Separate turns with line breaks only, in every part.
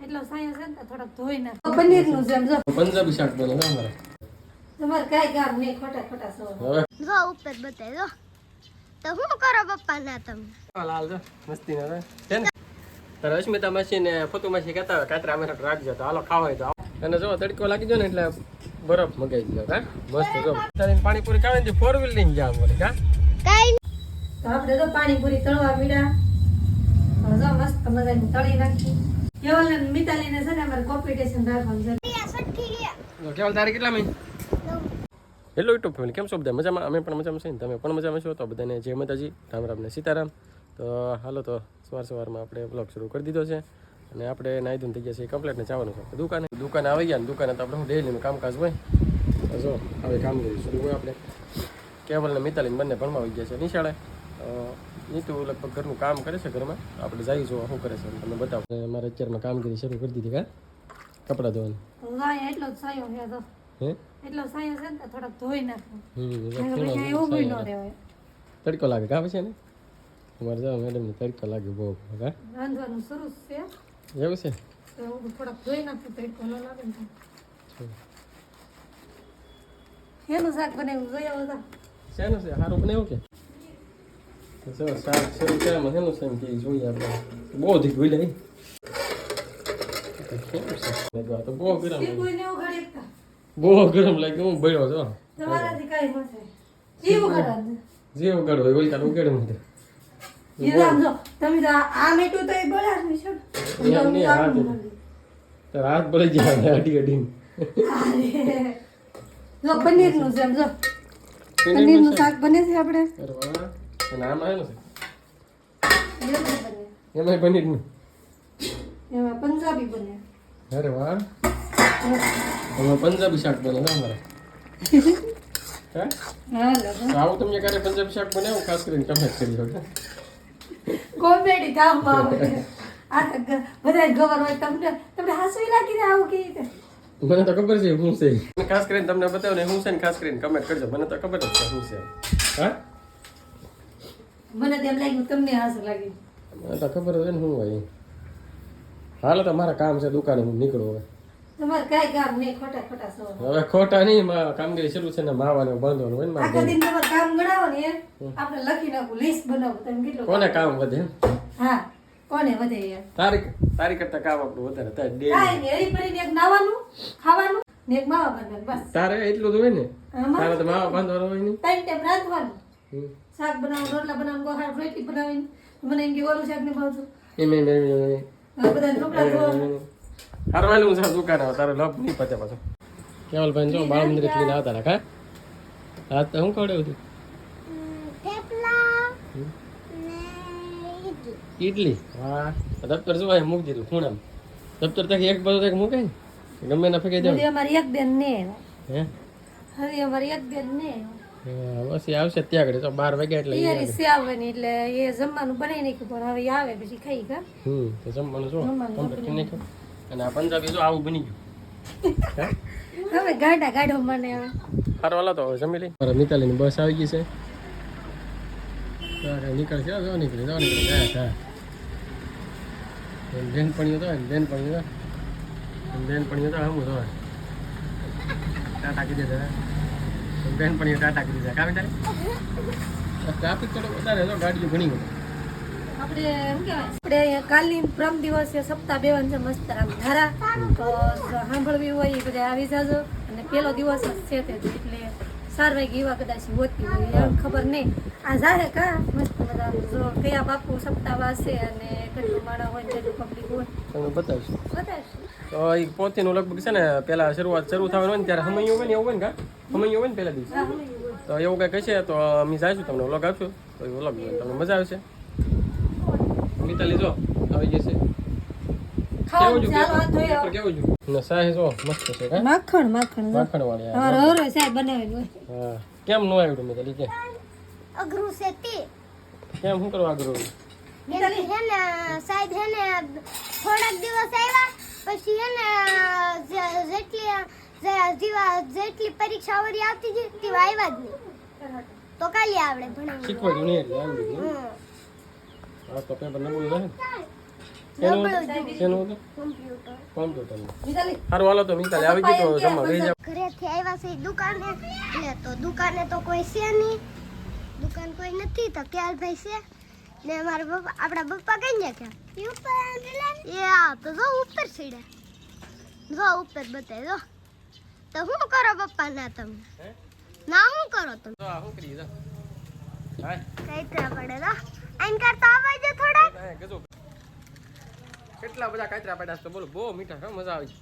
એટલો સાયો છે ને થોડાક ધોઈ નાખ પનીરનું જેમ જો
પંજાબી શાક બને અમારે
તમારે કાઈ કામ નહીં ખોટા ખોટા સો
જો ઉપર બતાય જો તો હું કરો પપ્પા ના તમે
લાલ જો મસ્તી ના છે ને તારે અસ્મિતા માસી ને ફતુ માસી કહેતા હોય કાતરા અમે રાખજો તો હાલો ખાવા હોય તો અને જો તડકો લાગી ગયો ને એટલે બરફ મગાઈ ગયો કા મસ્ત જો તારી પાણીપુરી ખાવે ને 4 વ્હીલ લઈને જા અમારે કા
કાઈ
તો આપણે તો પાણીપુરી તળવા મીડા જો મસ્ત મજાની તળી નાખી કેવલ ને મિતાલીને છે ને અમારે કોમ્પિટિશન રાખવાનું છે
તો કેવલ તારે કેટલા મહિને હેલો યુટ્યુબ ફેમિલી કેમ છો બધા મજામાં અમે પણ મજામાં છીએ ને તમે પણ મજામાં છો તો બધાને જય માતાજી રામ રામ ને સીતારામ તો હાલો તો સવારમાં આપણે બ્લોગ શરૂ કરી દીધો છે અને આપણે નાહી ધોઈને થઈ ગયા છે કમ્પ્લેટ ને જવાનું છે દુકાને આવી ગયા ને દુકાને તો આપણે ડેલીનું કામકાજ હોય તો જો હવે કામગીરી શરૂ હોય આપણે કેવલ ને મિતાલીને બંને ભણવા આવી ગયા છે નિશાળે નીતુ લગભગ ઘરનું કામ કરે છે ઘરમાં આપણે જઈ જો શું કરે છે તમને બતાવો અમારે અત્યારમાં કામગીરી શરૂ કરી દીધી કા કપડાં ધોવાની
એટલો જ સાયો છે તો
હે
એટલો સાયો છે ને થોડાક ધોઈ નાખો
તડકો લાગે કા પછી ને તમારે જાવ મેડમ ને તડકો લાગે બહુ કા
રાંધવાનું શરૂ છે
એવું છે
તો થોડાક ધોઈ નાખું તડકો ન લાગે ને એનું શાક બનાવ્યું જોયા બધા
શેનું છે સારું બનાવ્યું કે જો શાક શરૂ કરવામાં શેનું છે એમ કે જોઈએ આપણે બહુ ધી ભૂલે તો બહુ ગરમ બહુ ગરમ લાગે હું બળ્યો છો
તમારાથી કાઈ ન થાય જીવ ગળવાનું
જે ઉગાડ હોય ઓલી તાર ઉગાડ મને
એ સમજો તમે તો આ મીઠું તો એ બળ્યા જ નહીં છો
એમ નહીં હાથ તાર હાથ બળી જાય અડી અડીને
જો પનીરનું જેમ જો પનીરનું શાક બને છે આપણે
અરે વાહ અને આમાં એનું છે
એમાં બને
એમાં પનીરનું
એમાં પંજાબી બને
અરે વાહ એમાં પંજાબી શાક બને ને અમારે હા
હા
તો આવું તમને ક્યારે પંજાબી શાક બનાવો ખાસ કરીને કમેન્ટ કરી દો
કોમેડી કામમાં આવે આ તો બધા ખબર હોય તમને હાસવી લાગીને આવું કે રીતે
મને તો ખબર છે શું છે ખાસ કરીને તમને બતાવો ને શું છે ને ખાસ કરીને કમેન્ટ કરજો મને તો ખબર જ છે શું છે હા
મને તેમ લાગ્યું તમને હાસ લાગી
મને તો ખબર હોય ને શું હોય હાલો તો મારા કામ છે દુકાને હું નીકળું હવે
તમારે કાઈ કામ નહીં ખોટા ખોટા સો
હવે ખોટા નહીં કામગીરી શરૂ છે ને માવાને બાંધવાનું હોય ને
આખા દિન તમારે કામ ગણાવો ને આપણે લખી નાખું લિસ્ટ બનાવો તમે કેટલું
કોને કામ વધે
હા કોને વધે યાર
તારી કરતા કામ આપણું વધારે થાય
કાઈ નહીં હરી ફરીને એક નાવાનું ખાવાનું ને એક માવા બનાવવાનું બસ
તારે એટલું જ હોય ને તારે તો માવા બાંધવાનું હોય ને
ટાઈમ ટાઈમ રાંધવાનું શાક બનાવવાનું રોટલા બનાવવાનું ગોહાર રોટલી બનાવીને મને એમ કે ઓલું શાક નહીં ભાવતું બધા ઢોકળા ધોવાનું
હરવાલું છે દુકાને તારે લપ નહીં પતે પાછો કેવલભાઈ જો બાળ મંદિર લઈને આવતા રાખા હા તો હું ખવડાવ્યું હતું
થેપલા ને
ઇડલી હા દફતર જોવાય મૂકી દીધું ખૂણામાં દફતર તક એક બાજુ તક મૂકે ને ગમે ના ફેંકી દેવું
અમારી એક બેન ને
હે
હરી અમારી એક બેન ને
બસ એ આવશે ત્યાં આગળ તો 12 વાગ્યા એટલે
યાર સે આવે ને એટલે એ જમવાનું બનાવી નાખ્યું પણ હવે આવે પછી ખાઈ કા
તો જમવાનું જો કમ્પ્લીટ નહીં ખાવ અને આ પંજાબી જો આવું બની ગયું
હવે ગાડો મને હવે
હારવાલા તો હવે જમી લઈ મારા મિતાલીની બસ આવી ગઈ છે તારે નીકળશે જો નીકળી હા બેનપણીઓ તો બેનપણીઓ તો હમ તો ટાટા કીધે છે બેનપણીઓ ટાટા કીધી છે કામ તારે ટ્રાફિક થોડો વધારે તો ગાડીઓ ઘણી હોય
આપણે શું કહેવાય આપણે કાલની પ્રમ દિવસે સપ્તાહ બેવાનું છે મસ્ત આમ ધારા તો સાંભળવી હોય એ બધા આવી જાજો અને પેલો દિવસ જ છે તે એટલે 4 વાગે એવા કદાચ હોતી હોય એમ ખબર નહીં આ જાહે કા મસ્ત બધા જો કયા બાપુ સપ્તાહ વાસે અને કેટલું માણા હોય કેટલું પબ્લિક હોય
તમને બતાવીશું
બતાવીશું
તો એ પોતીનું લગભગ છે ને પેલા શરૂ થવાનું હોય ને ત્યારે સમયું હોય ને એવું હોય ને કા સમયું હોય ને પેલા દિવસે તો એવું કંઈક હશે તો અમે જઈશું તમને વ્લોગ આપશું તો એ વ્લોગ તમને મજા આવશે મિતાલી જો આવી જશે કેવું જો ને સાહે જો મસ્ત છે કા
માખણ
વાળી
હરો સાહેબ બનાવેલું હોય
હા કેમ નો આવ્યું મિતાલી કે
અઘરું છે તે
કેમ શું કરવા આગળ
મિતાલી હે ને સાહેબ હે ને થોડાક દિવસ આવ્યા પછી હે ને જેટલી પરીક્ષા વળી આવતી હતી તે આવ્યા જ નહીં તો કાલે આવડે ભણાવવું
શીખવા જો નહીં એટલે આવી ગયું આ તો પેપર નબળું રહે શેનું હતું?
કોમ્પ્યુટર
કોમ્પ્યુટરનું.
મિતાલી
સારું હાલો તો મિતાલી આવી ગઈ તો જમવા બેસી જાવ.
ઘરેથી આવ્યા છે દુકાને એટલે તો દુકાને તો કોઈ છે નહીં દુકાન કોઈ નથી તો ક્યાલભાઈ છે ને મારા પપ્પા આપણા પપ્પા કઈ ગયા ક્યાં એ આ તો જો ઉપર ચડ્યા જો ઉપર બતાય જો તો શું કરો પપ્પા ના તમે
હે?
ના શું કરો તમે
તો આ શું કરી જા. હાય.
કઈ તરા પડે તો આઈન કરતા આવાજ થોડા
હા, ગજબ. કેટલા બધા કાતરા પાડ્યા છે તો બોલો બહુ મીઠા છે મજા આવી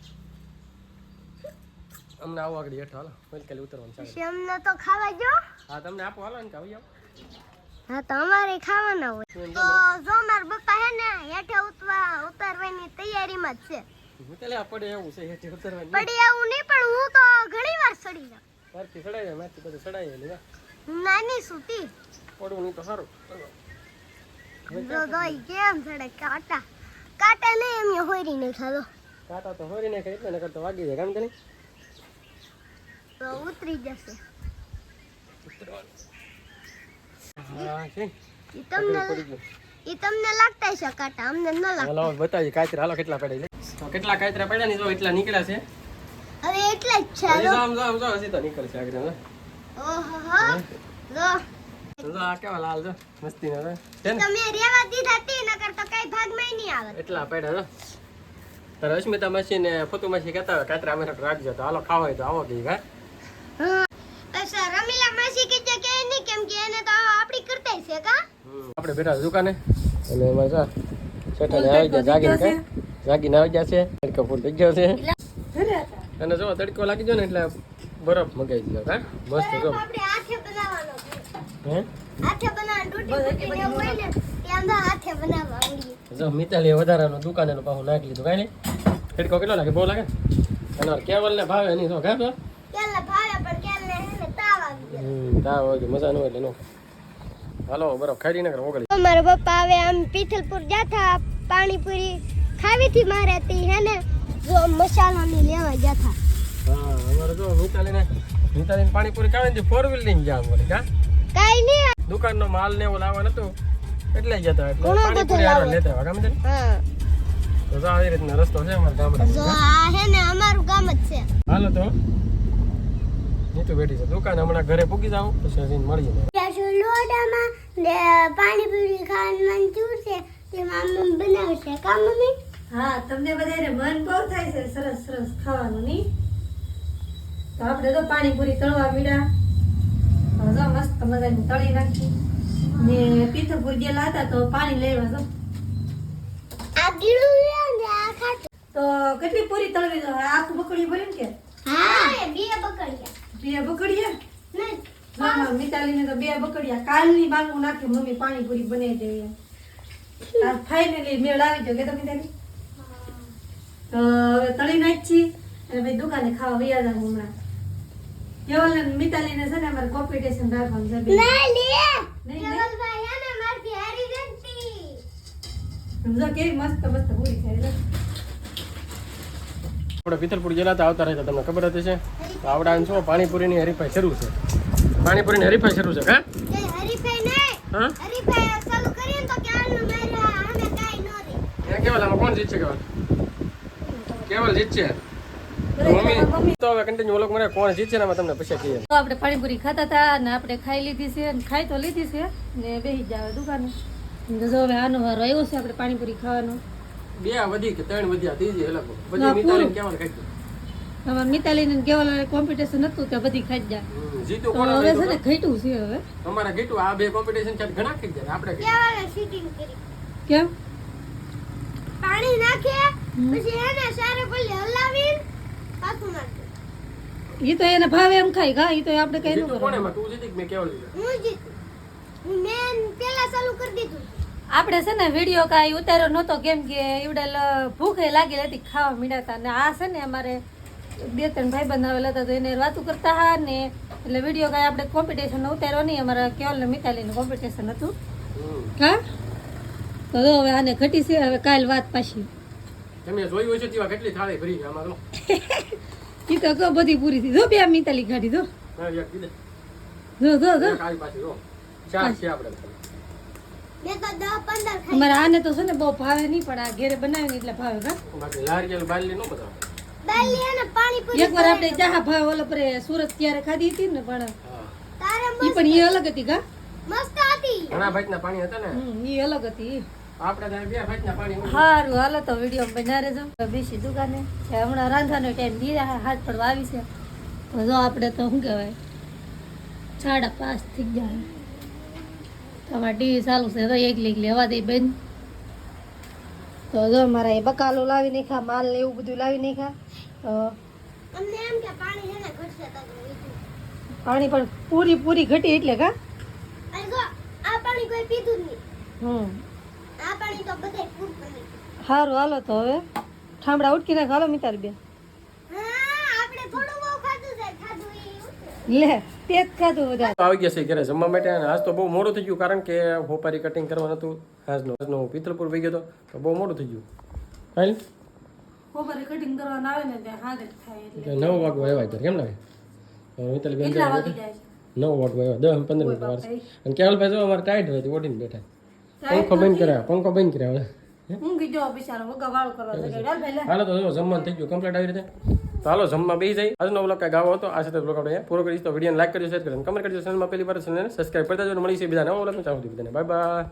અમને આવો આગળ હેઠો હાલો વેલકમ ઉતરવાનું ચાલે
શેમને તો ખાવા જો
હા તમને આપો હાલો ને કે આવી જાઓ
હા તો અમારે ખાવાના હોય તો જો મારા પપ્પા હે ને હેઠે ઉતારવાની તૈયારીમાં જ છે
મિતાલી આ પડે એવું છે હેઠે ઉતરવાની
પડી એવું નહીં પણ હું તો ઘણી વાર સડી જાઉં
મારથી સડાય જાય મારથી બધું સડાય જાય લીધા
હું નાની સુતી
પડવું નહીં તો સારું
જો દોઈ કેમ સડે કાટા કાટા નહીં એમ હોરી નહીં ખાધો
કાંટા તો હોરી નાખે એટલે નકર તો વાગી જાય કામ તને
તો ઉતરી જશે
હા છે
ઈ તમને
પડી ગયું
ઈ તમને લાગતા છે કાટા અમને ન લાગતા
હાલો બતાવી કાતરા હાલો કેટલા પડે છે તો કેટલા કાતરા પડ્યા ને જો એટલા નીકળ્યા છે
હવે એટલે જ છે
હજી જો આમ જો હજી તો નીકળશે આગળ જો
ઓહો હો જો
જો આ કેવા લાલ જો મસ્તી ના છે ને
તમે રેવા દીધા તી નકર તો કઈ ભાગમાં નહીં આવે
એટલા પડ્યા જો તારે અસ્મિતા માસી ને ફતુ માસી કહેતા હોય કાતરા અમે રાખજો તો હાલો ખાવા હોય તો આવો ગઈ હા
અચ્છા રમીલા માસી કે નહીં કેમ કે એને તો આપણી કરતા છે કા
આપણે બેઠા દુકાને અને એમાં જો સેટાને આવી ગયા જાગીને આવી ગયા છે તડકો ફૂલ થઈ ગયો છે
ઘરે હતા
અને જો તડકો લાગી ગયો ને એટલે બરફ મગાવી દીધો હા મસ્ત જો
આપણે હાથે બનાવવાનો
હે
હાથે બનાવવાનો તૂટી ફૂટી એવું હોય ને એ અંદર હાથે બનાવવા આવડી
જો મિતાલીએ વધારાનું દુકાને પાછું નાખી લીધું કાંઈ નહીં તડકો કેટલો લાગે બહુ લાગે અને કેવલ ને ભાવે નહીં તો ઘા તો
કેલે ભાવે પણ કેલે એને તાવ આવી ગયો
તાવ હોય તો મજા ન હોય એટલે નો હાલો બરફ ખાઈ નકર ઓગળી
મારા પપ્પા હવે આમ પીથલપુર જાતા પાણીપુરી ખાવી થી મારે તી હે ને જો મસાલા ની લેવા જાતા
હા અમારે જો મિતાલીને પાણીપુરી ખાવે ને ફોર વ્હીલ લઈને જા અમારે કા
કાઈ નહીં
દુકાનનો માલ ને એવો લાવવા નતો એટલે જ જતા એટલે
ઘણો બધો
પાણીપુરી
લાવો.
હારવા લેતા ગામ ને
હા
તો જો આવી રીતના રસ્તો છે અમારા ગામડા
જો આ હે ને અમારું ગામ જ છે
હાલો તો નીચે બેઠી છે દુકાન હમણાં ઘરે પૂકી જાવ પછી જઈને મળીએ
લોડામાં ને પાણીપુરી ખાવાનું મન છે તે મમ્મી બનાવશે કા મમ્મી
હા તમને બધાને મન બહુ થાય છે સરસ સરસ ખાવાનું નહીં તો આપણે તો પાણીપુરી તળવા મીડા તો જો મસ્ત મજાની તળી નાખી ને પીથલપુર ગયેલા હતા તો પાણી લેવા જો
આ ગીળું છે ને આ ખાટું
તો કેટલી પૂરી તળવી દો આખું બકડી ભરીને કે
હા એ બે બકડિયા
બે બકડીયા
નહીં
હા મિતાલીને તો બે બકડીયા કાલની બાંગું નાખી મમ્મી પાણીપુરી બનાવી દેવી આ ફાઇનલી મેળ આવી ગયો કે તમે મિતાલી તો હવે તળી નાખી અને ભાઈ દુકાને ખાવા વયા જાવ હમણાં કેવલ ને મિતાલીને છે ને અમારે કોમ્પિટિશન રાખવાનું છે બે.
ના લે
નહીં.
કેવલભાઈ આને મારથી હારી જતી
સમજો કેવી મસ્ત મસ્ત પૂરી થાય લે.
આપણે પિથલપુર ગયેલા હતા આવતા રહેતા તમને ખબર હતી છે તો આવડા છો પાણીપુરીની હરીફાઈ શરૂ છે પાણીપુરીની હરીફાઈ શરૂ છે કા
એ હરીફાઈ નહીં
હા
હરીફાઈ ચાલુ કરીએ તો ક્યારનું મારે અમે કાઈ ન રે
ત્યાં કેવલ આમાં કોણ જીતશે કેવલ જીતશે મમ્મી તો હવે કન્ટિન્યુ ઓલોક મને કોણ જીતશે ને તમને પછી કહીએ
તો આપણે પાણીપુરી ખાતા હતા અને આપણે ખાઈ લીધી છે અને ખાઈ તો લીધી છે ને બેસી જાવ દુકાને તો જો હવે આનો વારો આવ્યો છે આપણે પાણીપુરી ખાવાનો
બે વધી કે ત્રણ વધ્યા ત્રીજી હલકો
હા,
બધી મિતાલીને
પૂરું.
કેવલ ખાઈ
અમારે મિતાલીને કેવલ કોમ્પિટિશન હતું ત્યાં બધી ખાઈ જાય
જીતું
તો
કોણ
હવે છે
હતું?
ને ઘટ્યું છે હવે
અમારા ગીટુ આ બે કોમ્પિટિશન ક્યાંક ઘણા ખાઈ જાય આપણે ખાઈ
કેવલે શૂટિંગ કરી
કેમ
પાણી નાખે પછી એને સારે પલ્લે હલાવીને પાછું નાખે
એ તો એને ભાવે એમ ખાય ઘા એ તો આપણે કઈ ન
જીતું કોને
કરવાનું
એમાં? તું જીતી કે મેં કેવલ જીત્યો?
હું જીતું મેં પેલા ચાલુ કરી દીધું
આપણે છે ને વિડીયો કાંઈ ઉતાર્યો નહોતો કેમ કે એવડે ભૂખે લાગી હતી ખાવા મીડાતા ને આ છે ને અમારે બે ત્રણ ભાઈ બનાવેલા હતા તો એને વાતું કરતા હા ને એટલે વિડીયો કાંઈ આપણે કોમ્પિટિશન ઉતાર્યો નહીં અમારા કેવલ ને મિતાલીનું કોમ્પિટિશન હતું હા તો જો હવે આને ઘટી છે હવે કાલ વાત પાછી
તમે જોયું હોય છે તેવા કેટલી થાળી ભરી છે આમાં તો
એ તો કહો બધી પૂરી થઈ જો બે મિતાલી કાઢી જો
હા, એક કીધે.
જો જો જો
એક આવી પાછી જો ચાર છે આપણે
મેં તો 10-15 ખાઈ
અમારે આને તો છે ને બહુ ભાવે નહીં પણ આ ઘેરે બનાવીને એટલે ભાવે કા
બાકી લારી બાલી નો બતાવો.
દાલી અને પાણીપુરી
એકવાર આપણે ચા ભાવે ઓલો પરે સુરત ત્યારે ખાધી હતી ને પણ
હા.
તારે
ઈ પણ ઈ અલગ હતી કા
મસ્ત હતી
ઘણા ભાઈના પાણી હતા ને
ઈ અલગ હતી
આપણે ત્યાં બે ભાઈના પાણી હોય.
સારું હાલો તો વિડીયો બના રહેજો બીજી દુકાને છે હમણાં રાંધવાનો ટાઈમ દીધા હાથ પડવા આવી છે તો જો આપણે તો શું કહેવાય 5:30 થઈ જાય તમારે ટીવી ચાલુ છે તો એકલી લેવા દઈ બેન તો જો મારા એ બકાલો લાવી નાખ્યા માલ ને એવું બધું લાવી નાખ્યા તો
અમને એમ કે પાણી છે ને ઘટશે તો વીજું
પાણી પણ પૂરી ઘટી એટલે કા
અને જો આ પાણી કોઈ પીધું જ નહીં
હમ
આ પાણી તો બધે ફૂલ પડી
સારું હાલો તો હવે ઠામડા ઉટકી નાખ હાલો મિતાર બેન
હા આપણે થોડું બહુ ખાધું છે ખાધું ઈ ઉતરે.
લે તે જ ખાધું બધા
આવી ગયા છે ઘરે જમવા માટે અને આજ તો બહુ મોડું થઈ ગયું કારણ કે હોપારી કટિંગ કરવાનું હતું આજનો પિત્તલપુર વહી ગયો તો બહુ મોડું થઈ ગયું હાલ
બપોરે કટિંગ કરવાનું આવે ને ત્યાં હાથ થાય એટલે
9 વાગવા આવ્યા ઘરે કેમ લાગે મિત્તલ બેન
કેટલા વાગી જાય છે
9 વાગવા આવ્યા 10-15 મિનિટ વાર છે અને કેવલભાઈ જો અમારે ટાઈટ રહેતી ઓઢીને બેઠા પંખો બંધ કર્યા હવે
હું કીધો બિચારો વગા વાળું કરવા છે ડાલ પહેલા
હાલો તો જો જમવાનું થઈ ગયું કમ્પ્લીટ આવી રીતે તો હાલો જમવા બેસી જાય આજનો બ્લોગ કાંઈ ગાવો હતો આ સાથે બ્લોગ આપણે પૂરો કરીશ તો વિડીયોને લાઈક કરજો શેર કરજો કમેન્ટ કરજો ચેનલમાં પહેલી વાર ચેનલને સબસ્ક્રાઈબ કરતા જો મળી છે બીજા નવા બ્લોગમાં ચાલો બધાને બાય બાય